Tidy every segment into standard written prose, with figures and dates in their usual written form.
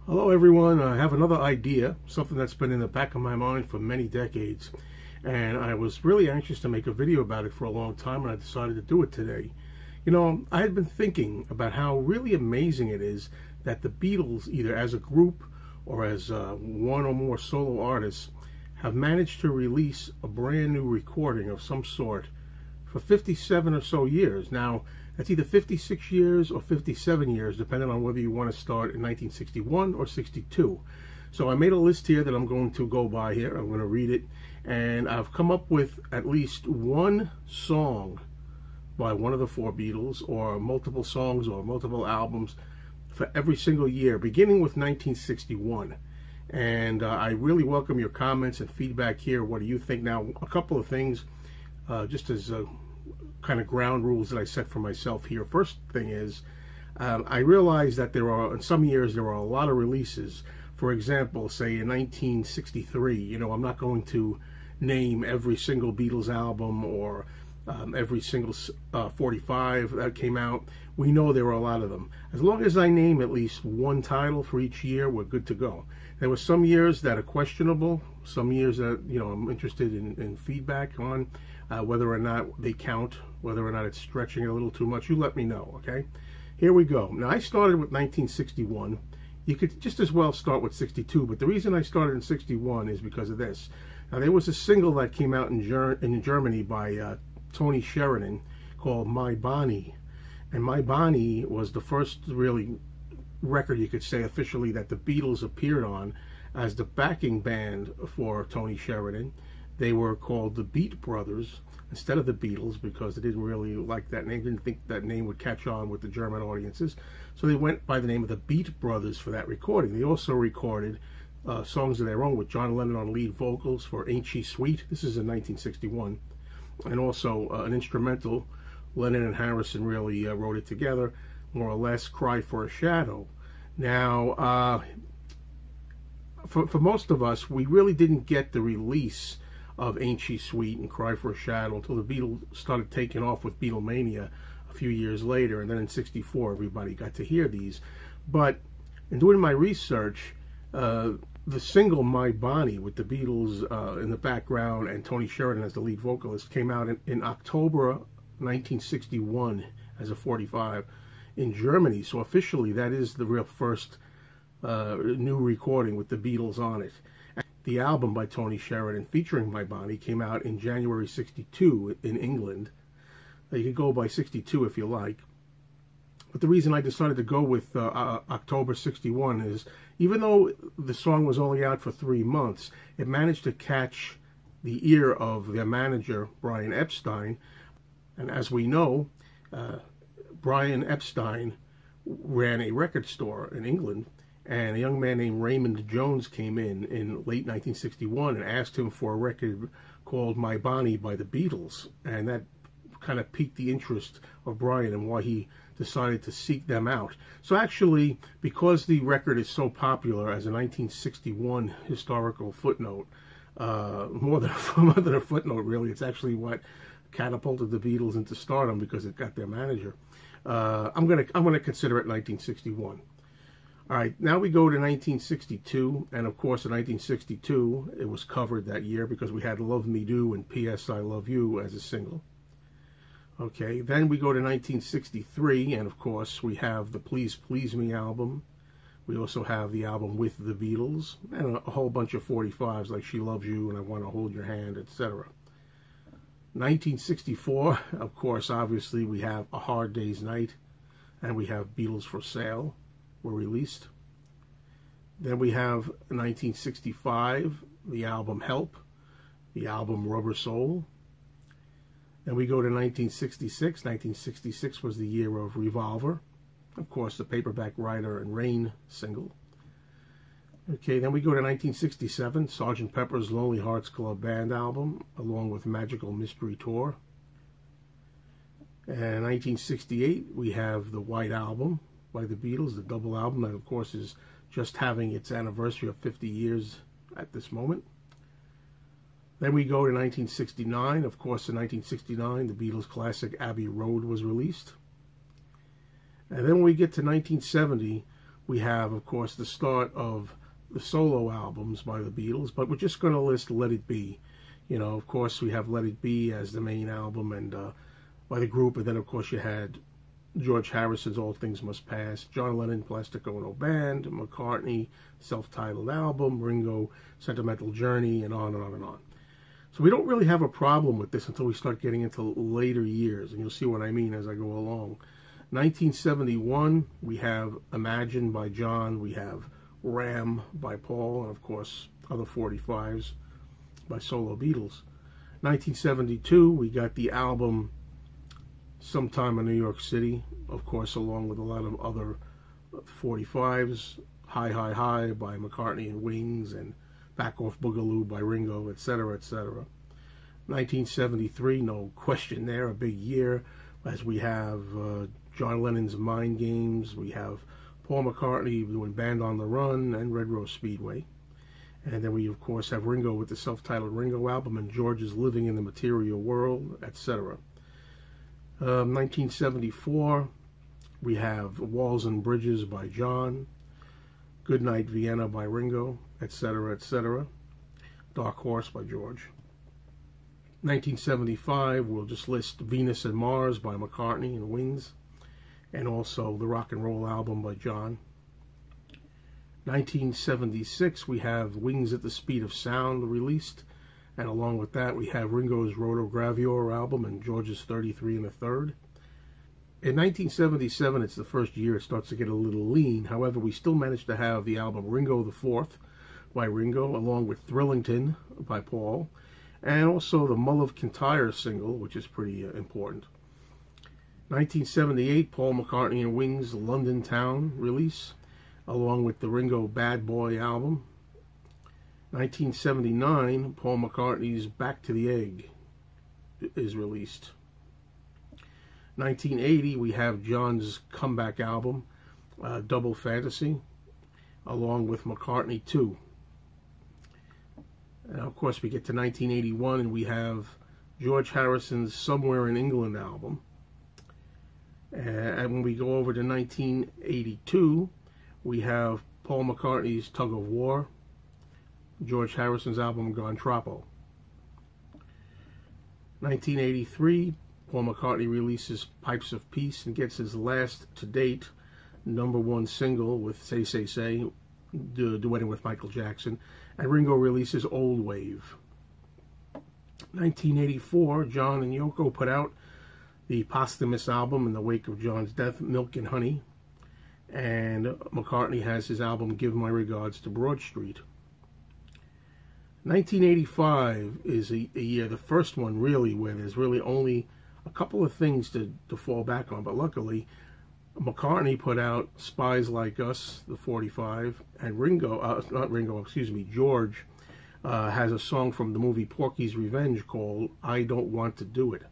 Hello everyone, I have another idea, something that's been in the back of my mind for many decades, and I was really anxious to make a video about it for a long time, and I decided to do it today. You know, I had been thinking about how really amazing it is that the Beatles, either as a group or as one or more solo artists, have managed to release a brand new recording of some sort for 57 or so years. Now, that's either 56 years or 57 years, depending on whether you want to start in 1961 or 62. So I made a list here that I'm going to go by here. I'm going to read it. And I've come up with at least one song by one of the four Beatles, or multiple songs or multiple albums for every single year, beginning with 1961. And I really welcome your comments and feedback here. What do you think? Now, a couple of things, just as kind of ground rules that I set for myself here. First thing is, I realize that there are, in some years, there are a lot of releases. For example, say in 1963, you know, I'm not going to name every single Beatles album or every single 45 that came out. We know there were a lot of them. As long as I name at least one title for each year, we're good to go. There were some years that are questionable, some years that, you know, I'm interested in feedback on whether or not they count, whether or not it's stretching it a little too much. You let me know, okay? Here we go. Now, I started with 1961. You could just as well start with 62, but the reason I started in 61 is because of this. Now, there was a single that came out in Germany by Tony Sheridan called My Bonnie. And My Bonnie was the first really record, you could say, officially that the Beatles appeared on as the backing band for Tony Sheridan. They were called the Beat Brothers instead of the Beatles because they didn't really like that name, didn't think that name would catch on with the German audiences. So they went by the name of the Beat Brothers for that recording. They also recorded songs of their own with John Lennon on lead vocals for Ain't She Sweet. This is in 1961. And also an instrumental. Lennon and Harrison really wrote it together, more or less, Cry for a Shadow. Now, for most of us, we really didn't get the release of Ain't She Sweet and Cry for a Shadow until the Beatles started taking off with Beatlemania a few years later, and then in 64 everybody got to hear these. But in doing my research, the single My Bonnie with the Beatles in the background and Tony Sheridan as the lead vocalist came out in October 1961 as a 45 in Germany. So officially that is the real first new recording with the Beatles on it. The album by Tony Sheridan featuring My Bonnie came out in January 62 in England. You could go by 62 if you like. But the reason I decided to go with October 61 is, even though the song was only out for 3 months, it managed to catch the ear of their manager, Brian Epstein. And as we know, Brian Epstein ran a record store in England, and a young man named Raymond Jones came in late 1961 and asked him for a record called My Bonnie by the Beatles. And that kind of piqued the interest of Brian and why he decided to seek them out. So actually, because the record is so popular as a 1961 historical footnote, more than a footnote really, it's actually what catapulted the Beatles into stardom because it got their manager. I'm gonna consider it 1961. All right, now we go to 1962, and of course in 1962 it was covered that year because we had Love Me Do and P.S. I Love You as a single. Okay, then we go to 1963, and of course we have the Please Please Me album. We also have the album with the Beatles, and a whole bunch of 45s like She Loves You and I Want to Hold Your Hand, etc. 1964, of course, obviously we have A Hard Day's Night, and we have Beatles for Sale were released. Then we have 1965, the album Help, the album Rubber Soul. Then we go to 1966. 1966 was the year of Revolver, of course, the Paperback Writer and Rain single. Okay, then we go to 1967, Sgt. Pepper's Lonely Hearts Club Band album, along with Magical Mystery Tour. And 1968, we have the White Album by the Beatles, the double album that, of course, is just having its anniversary of 50 years at this moment. Then we go to 1969. Of course, in 1969, the Beatles' classic Abbey Road was released. And then when we get to 1970, we have, of course, the start of the solo albums by the Beatles, but we're just going to list Let It Be. You know, of course, we have Let It Be as the main album and by the group, and then, of course, you had George Harrison's All Things Must Pass, John Lennon, Plastic Ono Band, McCartney, self-titled album, Ringo, Sentimental Journey, and on and on and on. So we don't really have a problem with this until we start getting into later years, and you'll see what I mean as I go along. 1971, we have Imagine by John, we have Ram by Paul, and of course other 45s by solo Beatles. 1972, we got the album Sometime in New York City, of course, along with a lot of other 45s, Hi Hi Hi by McCartney and Wings, and Back Off Boogaloo by Ringo, etc., etc. 1973, no question there, a big year, as we have John Lennon's Mind Games, we have Paul McCartney doing Band on the Run and Red Rose Speedway. And then we, of course, have Ringo with the self-titled Ringo album and George's Living in the Material World, etc. 1974, we have Walls and Bridges by John, Goodnight, Vienna by Ringo, etc., etc. Dark Horse by George. 1975, we'll just list Venus and Mars by McCartney and Wings, and also the Rock and Roll album by John. 1976, we have Wings at the Speed of Sound released, and along with that, we have Ringo's Rotogravure album and George's 33 1/3. In 1977, it's the first year it starts to get a little lean. However, we still managed to have the album Ringo the Fourth by Ringo, along with Thrillington by Paul, and also the Mull of Kintyre single, which is pretty important. 1978, Paul McCartney and Wings' London Town release, along with the Ringo Bad Boy album. 1979, Paul McCartney's Back to the Egg is released. 1980, we have John's comeback album, Double Fantasy, along with McCartney 2. And of course, we get to 1981, and we have George Harrison's Somewhere in England album. And when we go over to 1982, we have Paul McCartney's Tug of War, George Harrison's album Gone Troppo. 1983, Paul McCartney releases Pipes of Peace and gets his last to date #1 single with Say Say Say, duetting with Michael Jackson, and Ringo releases Old Wave. 1984, John and Yoko put out the posthumous album in the wake of John's death, Milk and Honey, and McCartney has his album Give My Regards to Broad Street. 1985 is a year, the first one really, where there's really only a couple of things to fall back on, but luckily McCartney put out Spies Like Us, the 45, and George has a song from the movie Porky's Revenge called I Don't Want to Do It.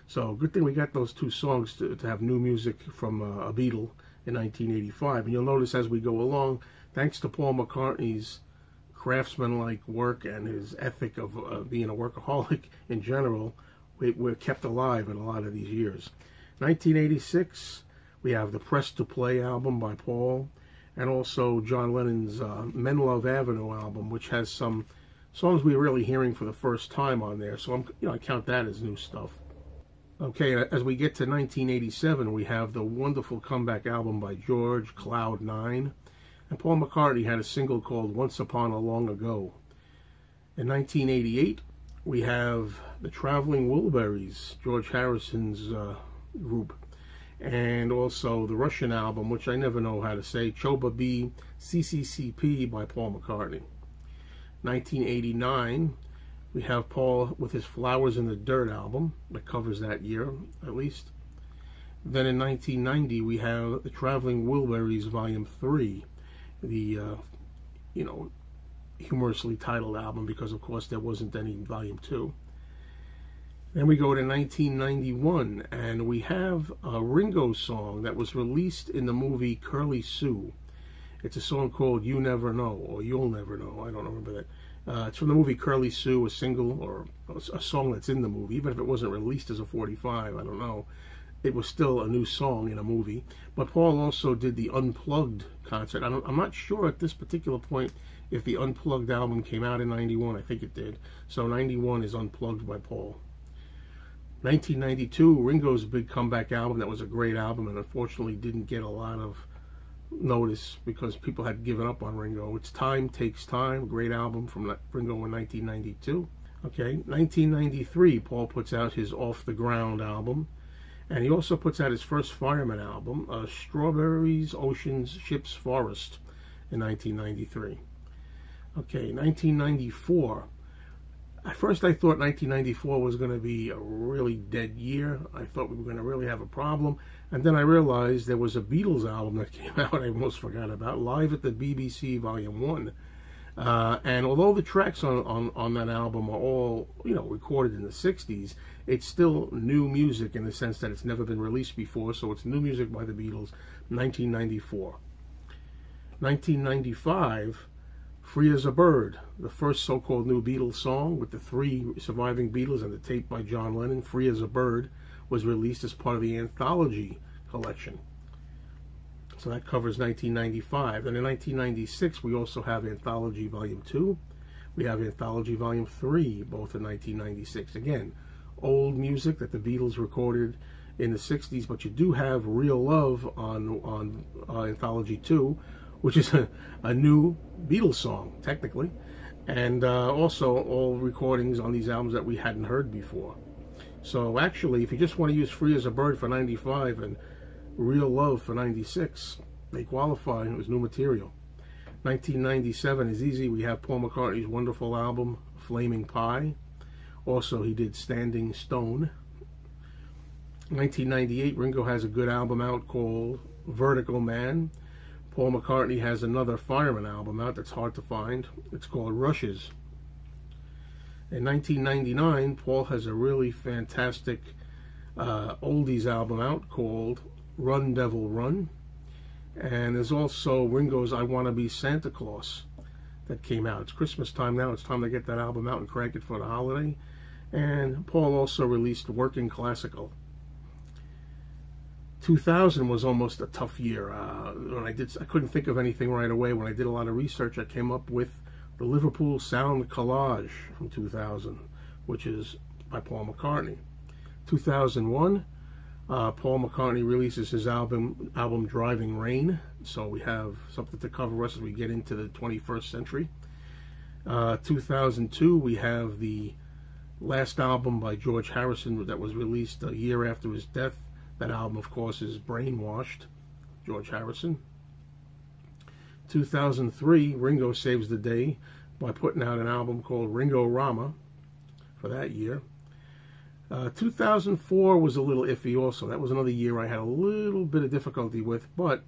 So good thing we got those two songs to have new music from a Beatle in 1985. And you'll notice as we go along, thanks to Paul McCartney's craftsman-like work and his ethic of being a workaholic in general, we're kept alive in a lot of these years. 1986, we have the Press to Play album by Paul, and also John Lennon's Men Love Avenue album, which has some songs we're really hearing for the first time on there. So I count that as new stuff. Okay, as we get to 1987, we have the wonderful comeback album by George, Cloud 9. And Paul McCartney had a single called Once Upon a Long Ago. In 1988, we have the Traveling Wilburys, George Harrison's group, and also the Russian album, which I never know how to say, Choba B, CCCP by Paul McCartney. 1989, we have Paul with his Flowers in the Dirt album, that covers that year, at least. Then in 1990, we have the Traveling Wilburys Volume 3, the humorously titled album, because of course there wasn't any Volume 2. Then we go to 1991, and we have a Ringo song that was released in the movie Curly Sue. It's a song called You Never Know, or You'll Never Know, I don't remember that. It's from the movie Curly Sue, a single, or a song that's in the movie, even if it wasn't released as a 45, I don't know. it was still a new song in a movie. But Paul also did the Unplugged concert. I'm not sure at this particular point if the Unplugged album came out in 91. I think it did. So 91 is Unplugged by Paul. 1992, Ringo's big comeback album. That was a great album, and unfortunately didn't get a lot of notice because people had given up on Ringo. It's Time Takes Time, great album from Ringo in 1992. Okay, 1993, Paul puts out his Off the Ground album, and he also puts out his first Fireman album, Strawberries, Oceans, Ships, Forest, in 1993. Okay, 1994. At first I thought 1994 was going to be a really dead year. I thought we were going to really have a problem. And then I realized there was a Beatles album that came out I almost forgot about, Live at the BBC Volume 1. And although the tracks on that album are all, recorded in the 60s, it's still new music in the sense that it's never been released before. So it's new music by the Beatles, 1994. 1995... Free as a Bird, the first so-called new Beatles song with the 3 surviving Beatles and the tape by John Lennon, Free as a Bird, was released as part of the Anthology collection. So that covers 1995. And in 1996, we also have Anthology Volume 2. We have Anthology Volume 3, both in 1996. Again, old music that the Beatles recorded in the 60s, but you do have Real Love on Anthology 2, which is a new Beatles song, technically. And also all recordings on these albums that we hadn't heard before. So actually, if you just want to use Free as a Bird for 95 and Real Love for 96, they qualify. It was new material. 1997 is easy. We have Paul McCartney's wonderful album, Flaming Pie. Also, he did Standing Stone. 1998, Ringo has a good album out called Vertical Man. Paul McCartney has another Fireman album out that's hard to find. It's called Rushes. In 1999, Paul has a really fantastic oldies album out called Run Devil Run. And there's also Ringo's I Wanna Be Santa Claus that came out. It's Christmas time now. It's time to get that album out and crank it for the holiday. And Paul also released Working Classical. 2000 was almost a tough year. When I couldn't think of anything right away. When I did a lot of research, I came up with the Liverpool Sound Collage from 2000, which is by Paul McCartney. 2001, Paul McCartney releases his album Driving Rain. So we have something to cover us as we get into the 21st century. 2002, we have the last album by George Harrison that was released a year after his death. That album, of course, is Brainwashed, George Harrison. 2003, Ringo saves the day by putting out an album called Ringo Rama for that year. 2004 was a little iffy also. That was another year I had a little bit of difficulty with, but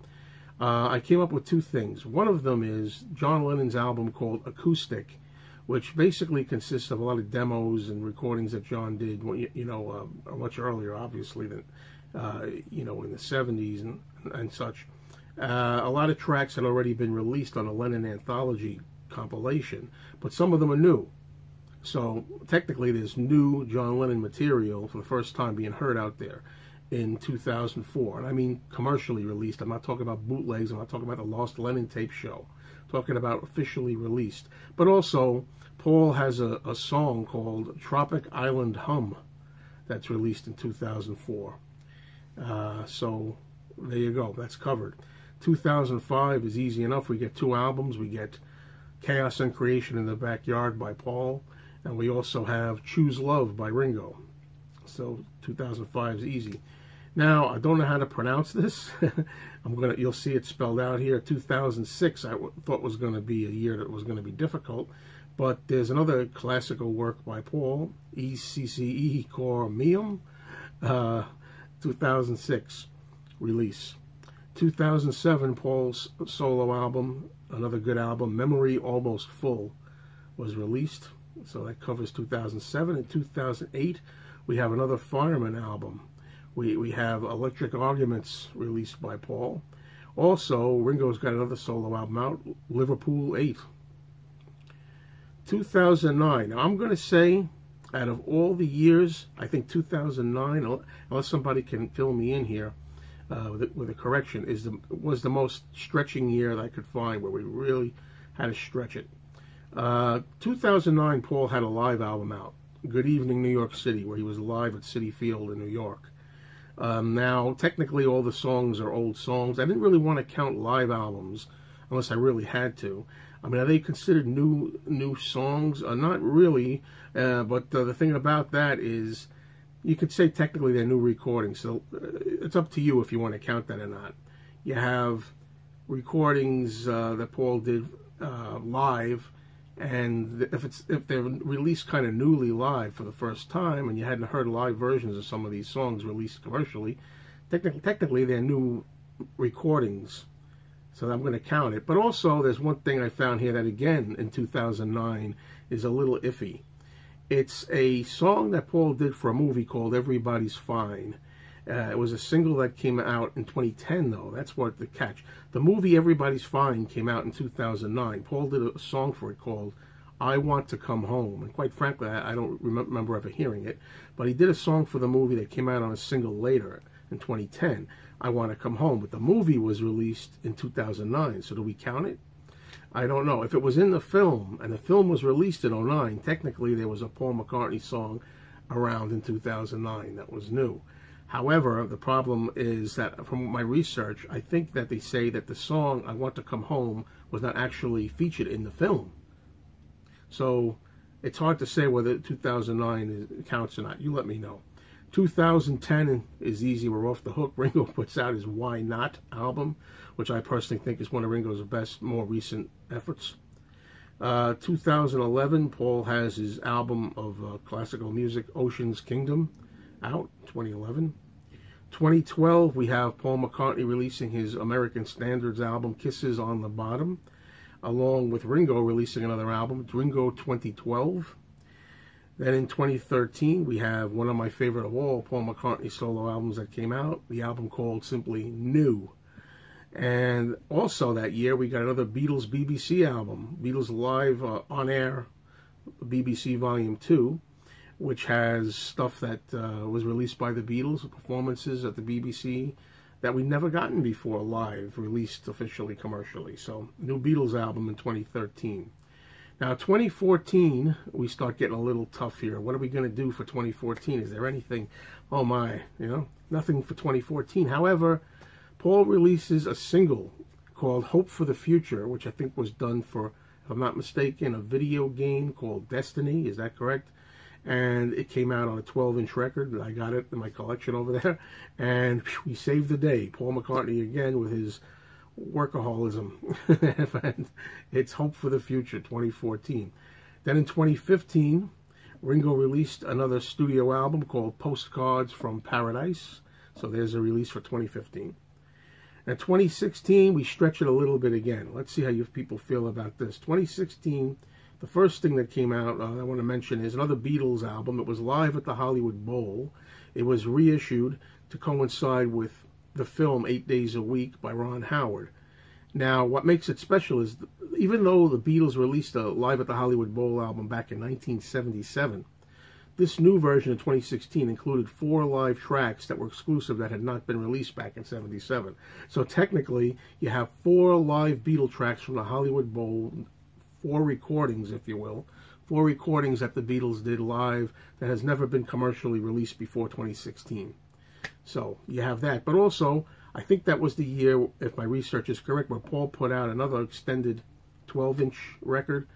I came up with two things. One of them is John Lennon's album called Acoustic, which basically consists of a lot of demos and recordings that John did, much earlier, obviously, than in the 70s and such. A lot of tracks had already been released on a Lennon Anthology compilation, but some of them are new. So technically there's new John Lennon material for the first time being heard out there in 2004. And I mean commercially released. I'm not talking about bootlegs. I'm not talking about the Lost Lennon tape show. I'm talking about officially released. But also, Paul has a song called Tropic Island Hum that's released in 2004. So there you go. That's covered. 2005 is easy enough. We get two albums. We get Chaos and Creation in the Backyard by Paul, and we also have Choose Love by Ringo. So 2005 is easy. Now, I don't know how to pronounce this. You'll see it spelled out here. 2006 I thought was going to be a year that was going to be difficult, but there's another classical work by Paul, ECCE Core MEUM, 2006 release. 2007, Paul's solo album, another good album, Memory Almost Full, was released. So that covers 2007. In 2008, we have another Fireman album. We have Electric Arguments released by Paul. Also, Ringo's got another solo album out, Liverpool 8. 2009. Now, I'm going to say out of all the years, I think 2009, unless somebody can fill me in here with a correction, was the most stretching year that I could find, where we really had to stretch it. 2009, Paul had a live album out, Good Evening New York City, where he was live at Citi Field in New York. Now, technically, all the songs are old songs. I didn't really want to count live albums unless I really had to. I mean, are they considered new songs? Not really, but the thing about that is you could say technically they're new recordings, so it's up to you if you want to count that or not. You have recordings that Paul did live, and if they're released kind of newly live for the first time, and you hadn't heard live versions of some of these songs released commercially, technically they're new recordings. So I'm going to count it. But also, there's one thing I found here that, again, in 2009 is a little iffy. It's a song that Paul did for a movie called Everybody's Fine. It was a single that came out in 2010, though. That's what the catch. The movie Everybody's Fine came out in 2009. Paul did a song for it called I Want to Come Home. And quite frankly, I don't remember ever hearing it. But he did a song for the movie that came out on a single later in 2010. I Want to Come Home, but the movie was released in 2009, so do we count it? I don't know. If it was in the film, and the film was released in 2009, technically there was a Paul McCartney song around in 2009 that was new. However, the problem is that from my research, I think that they say that the song I Want to Come Home was not actually featured in the film. So it's hard to say whether 2009 counts or not. You let me know. 2010 is easy. We're off the hook. Ringo puts out his Why Not album, which I personally think is one of Ringo's best, more recent efforts. 2011, Paul has his album of classical music, Ocean's Kingdom, out, 2011. 2012, we have Paul McCartney releasing his American Standards album, Kisses on the Bottom, along with Ringo releasing another album, Ringo 2012. Then in 2013, we have one of my favorite of all Paul McCartney solo albums that came out, the album called simply New. And also that year, we got another Beatles BBC album, Beatles Live On Air BBC Volume 2, which has stuff that was released by the Beatles, performances at the BBC that we'd never gotten before live, released officially commercially. So, new Beatles album in 2013. Now, 2014, we start getting a little tough here. What are we going to do for 2014? Is there anything? Oh my, nothing for 2014. However, Paul releases a single called Hope for the Future, which I think was done for, if I'm not mistaken, a video game called Destiny. Is that correct? And it came out on a 12-inch record. I got it in my collection over there. And we saved the day. Paul McCartney again with his workaholism. And it's Hope for the Future, 2014. Then in 2015, Ringo released another studio album called Postcards from Paradise. So there's a release for 2015. And 2016, we stretch it a little bit again. Let's see how you people feel about this. 2016, the first thing that came out I want to mention is another Beatles album. It was live at the Hollywood Bowl. It was reissued to coincide with the film 8 Days a Week by Ron Howard. Now, what makes it special is, even though the Beatles released a Live at the Hollywood Bowl album back in 1977, this new version of 2016 included 4 live tracks that were exclusive that had not been released back in 77. So technically, you have 4 live Beatle tracks from the Hollywood Bowl, 4 recordings, if you will, 4 recordings that the Beatles did live that has never been commercially released before 2016. So you have that. But also, I think that was the year, if my research is correct, where Paul put out another extended 12-inch record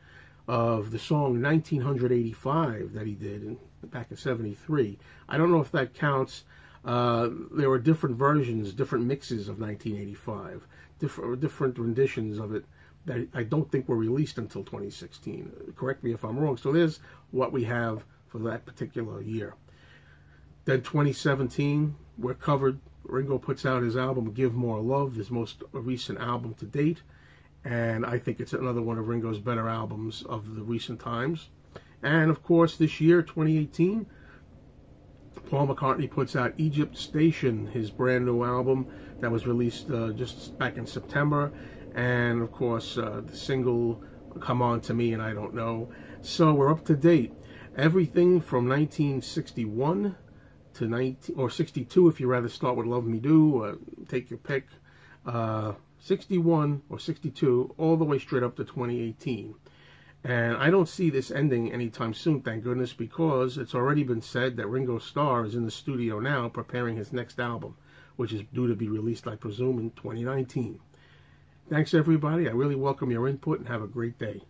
of the song 1985 that he did back in 73. I don't know if that counts. There were different versions, different mixes of 1985, different renditions of it that I don't think were released until 2016. Correct me if I'm wrong. So there's what we have for that particular year. Then 2017, we're covered. Ringo puts out his album, Give More Love, his most recent album to date. And I think it's another one of Ringo's better albums of the recent times. And, of course, this year, 2018, Paul McCartney puts out Egypt Station, his brand new album that was released just back in September. And, of course, the single, Come On To Me and I Don't Know. So we're up to date. Everything from 1961 to 62, if you rather start with Love Me Do, take your pick, 61 or 62, all the way straight up to 2018. And I don't see this ending anytime soon, thank goodness, because it's already been said that Ringo Starr is in the studio now preparing his next album, which is due to be released, I presume, in 2019. Thanks, everybody. I really welcome your input, and have a great day.